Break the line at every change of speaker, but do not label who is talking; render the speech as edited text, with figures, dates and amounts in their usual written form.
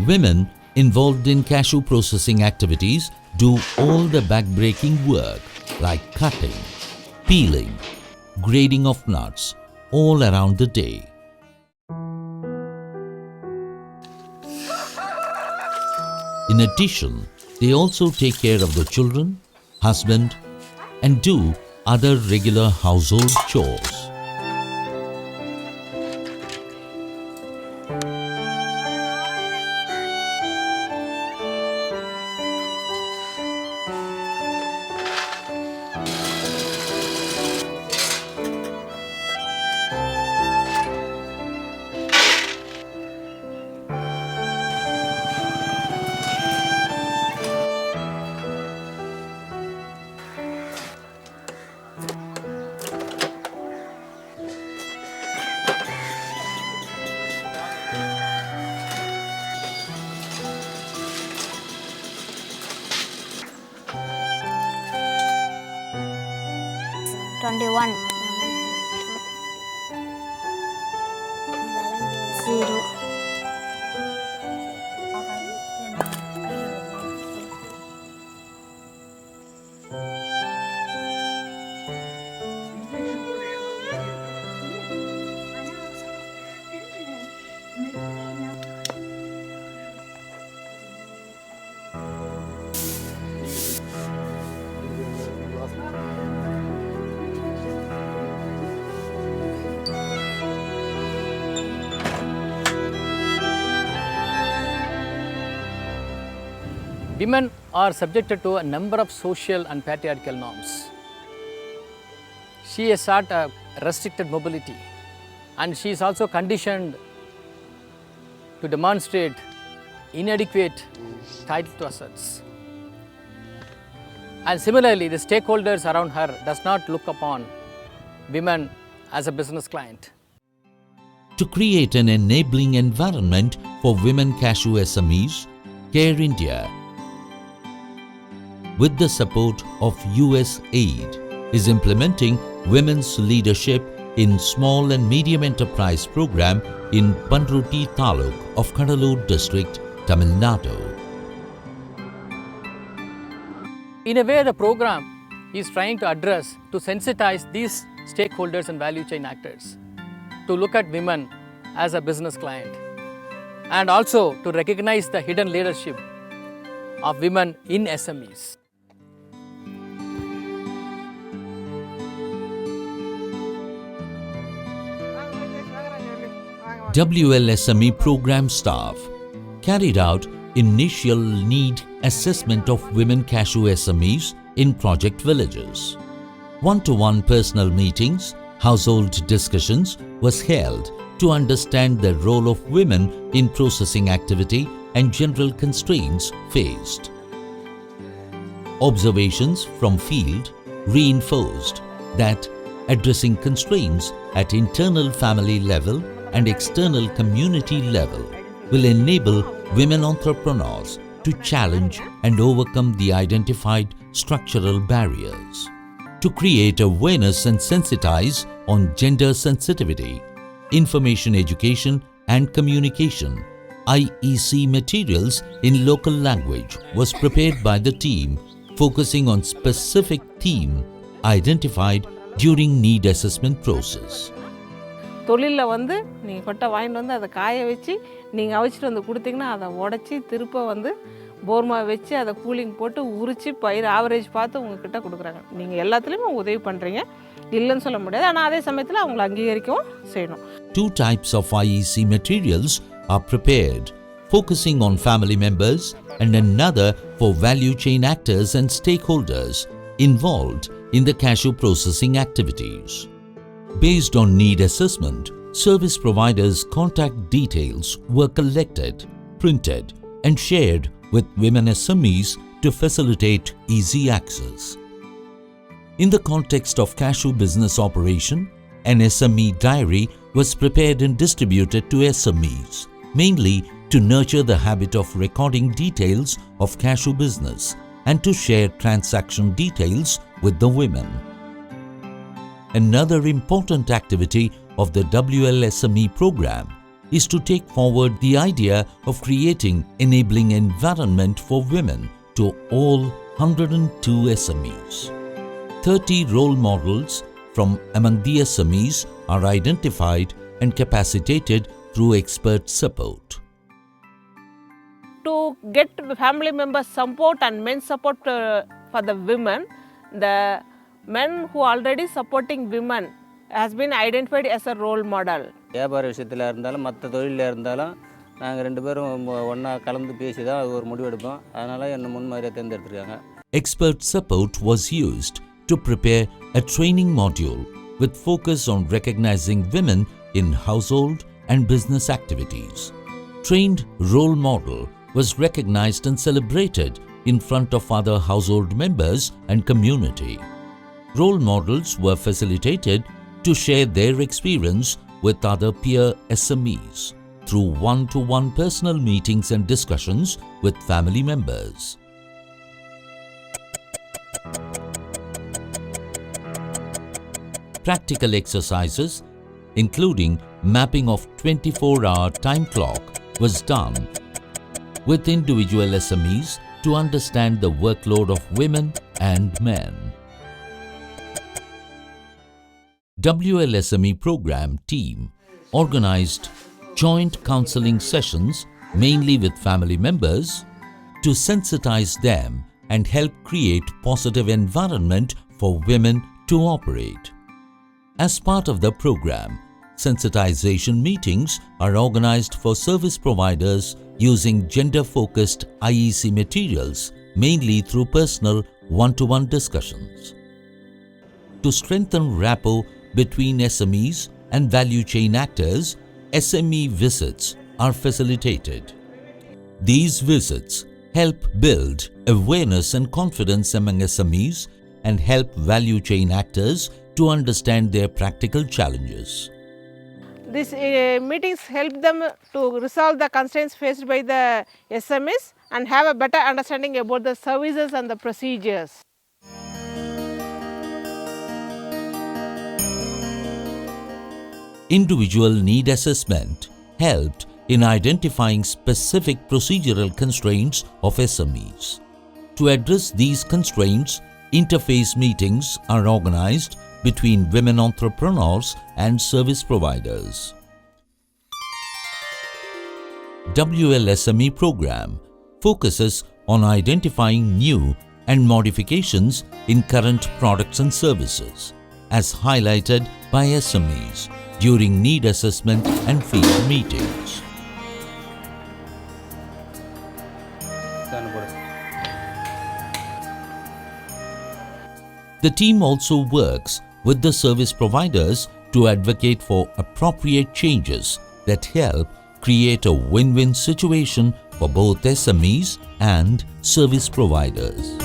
Women involved in cashew processing activities do all the back-breaking work like cutting, peeling, grading of nuts all around the day. In addition, they also take care of the children, husband, and do other regular household chores.
Zero.
Women are subjected to a number of social and patriarchal norms. She has sought a restricted mobility, and she is also conditioned to demonstrate inadequate title to assets. And similarly, the stakeholders around her does not look upon women as a business client.
To create an enabling environment for women cashew SMEs, Care India, with the support of US Aid, is implementing Women's Leadership in Small and Medium Enterprise program in Pandruti Taluk of Kadalur district, Tamil Nadu.
In a way, the program is trying to address, to sensitize these stakeholders and value chain actors to look at women as a business client, and also to recognize the hidden leadership of women in SMEs.
WLSME program staff carried out initial need assessment of women cashew SMEs in project villages. One-to-one personal meetings, household discussions was held to understand the role of women in processing activity and general constraints faced. Observations from field reinforced that addressing constraints at internal family level and external community level will enable women entrepreneurs to challenge and overcome the identified structural barriers. To create awareness and sensitize on gender sensitivity, information education and communication, IEC materials in local language was prepared by the team, focusing on specific theme identified during need assessment process.
தொழிலில் வந்து நீங்கள் கொட்டை வாங்கிட்டு வந்து அதை காய வச்சு நீங்கள் அவிச்சிட்டு வந்து கொடுத்தீங்கன்னா அதை உடச்சி திருப்ப வந்து போர்மா வச்சு அதை கூலிங் போட்டு உரித்து பயிர் ஆவரேஜ் பார்த்து உங்ககிட்ட கொடுக்குறாங்க. நீங்கள் எல்லாத்துலேயுமே உதவி பண்ணுறீங்க, இல்லைன்னு சொல்ல முடியாது. ஆனால் அதே சமயத்தில் அவங்களை அங்கீகரிக்கவும் செய்யணும்.
Two types of IEC materials are prepared, focusing on family members, and another for value chain actors and stakeholders involved in the cashew processing activities. Based on need assessment, service providers' contact details were collected, printed, and shared with women SMEs to facilitate easy access. In the context of cashew business operation, an SME diary was prepared and distributed to SMEs, mainly to nurture the habit of recording details of cashew business and to share transaction details with the women. Another important activity of the WLSME program is to take forward the idea of creating enabling environment for women to all 102 SMEs. 30 role models from among the SMEs are identified and capacitated through expert support.
To get family members support and men support for the women, the men who already supporting women has been identified as a role model.
வியாபார விஷயத்தில் இருந்தாலும் மற்ற தொழிலில் இருந்தாலும் நாங்கள் ரெண்டு பேரும் ஒன்றா கலந்து பேசி தான் ஒரு முடிவு எடுப்போம். அதனால் என்னை முன்மாதிரியாக தேர்ந்தெடுத்துருக்காங்க.
Expert support was used to prepare a training module with focus on recognizing women in household and business activities. Trained role model was recognized and celebrated in front of other household members and community. Role models were facilitated to share their experience with other peer SMEs through one-to-one personal meetings and discussions with family members. Practical exercises, including mapping of 24-hour time clock, was done with individual SMEs to understand the workload of women and men. WLSME program team organized joint counseling sessions mainly with family members to sensitize them and help create positive environment for women to operate. As part of the program, sensitization meetings are organized for service providers using gender-focused IEC materials, mainly through personal one-to-one discussions. To strengthen rapport between SMEs and value chain actors, SME visits are facilitated. These visits help build awareness and confidence among SMEs and help value chain actors to understand their practical challenges.
These meetings help them to resolve the constraints faced by the SMEs and have a better understanding about the services and the procedures.
Individual need assessment helped in identifying specific procedural constraints of SMEs. To address these constraints, interface meetings are organized between women entrepreneurs and service providers. WLSME program focuses on identifying new and modifications in current products and services, as highlighted by SMEs during need assessment and field meetings. The team also works with the service providers to advocate for appropriate changes that help create a win-win situation for both SMEs and service providers.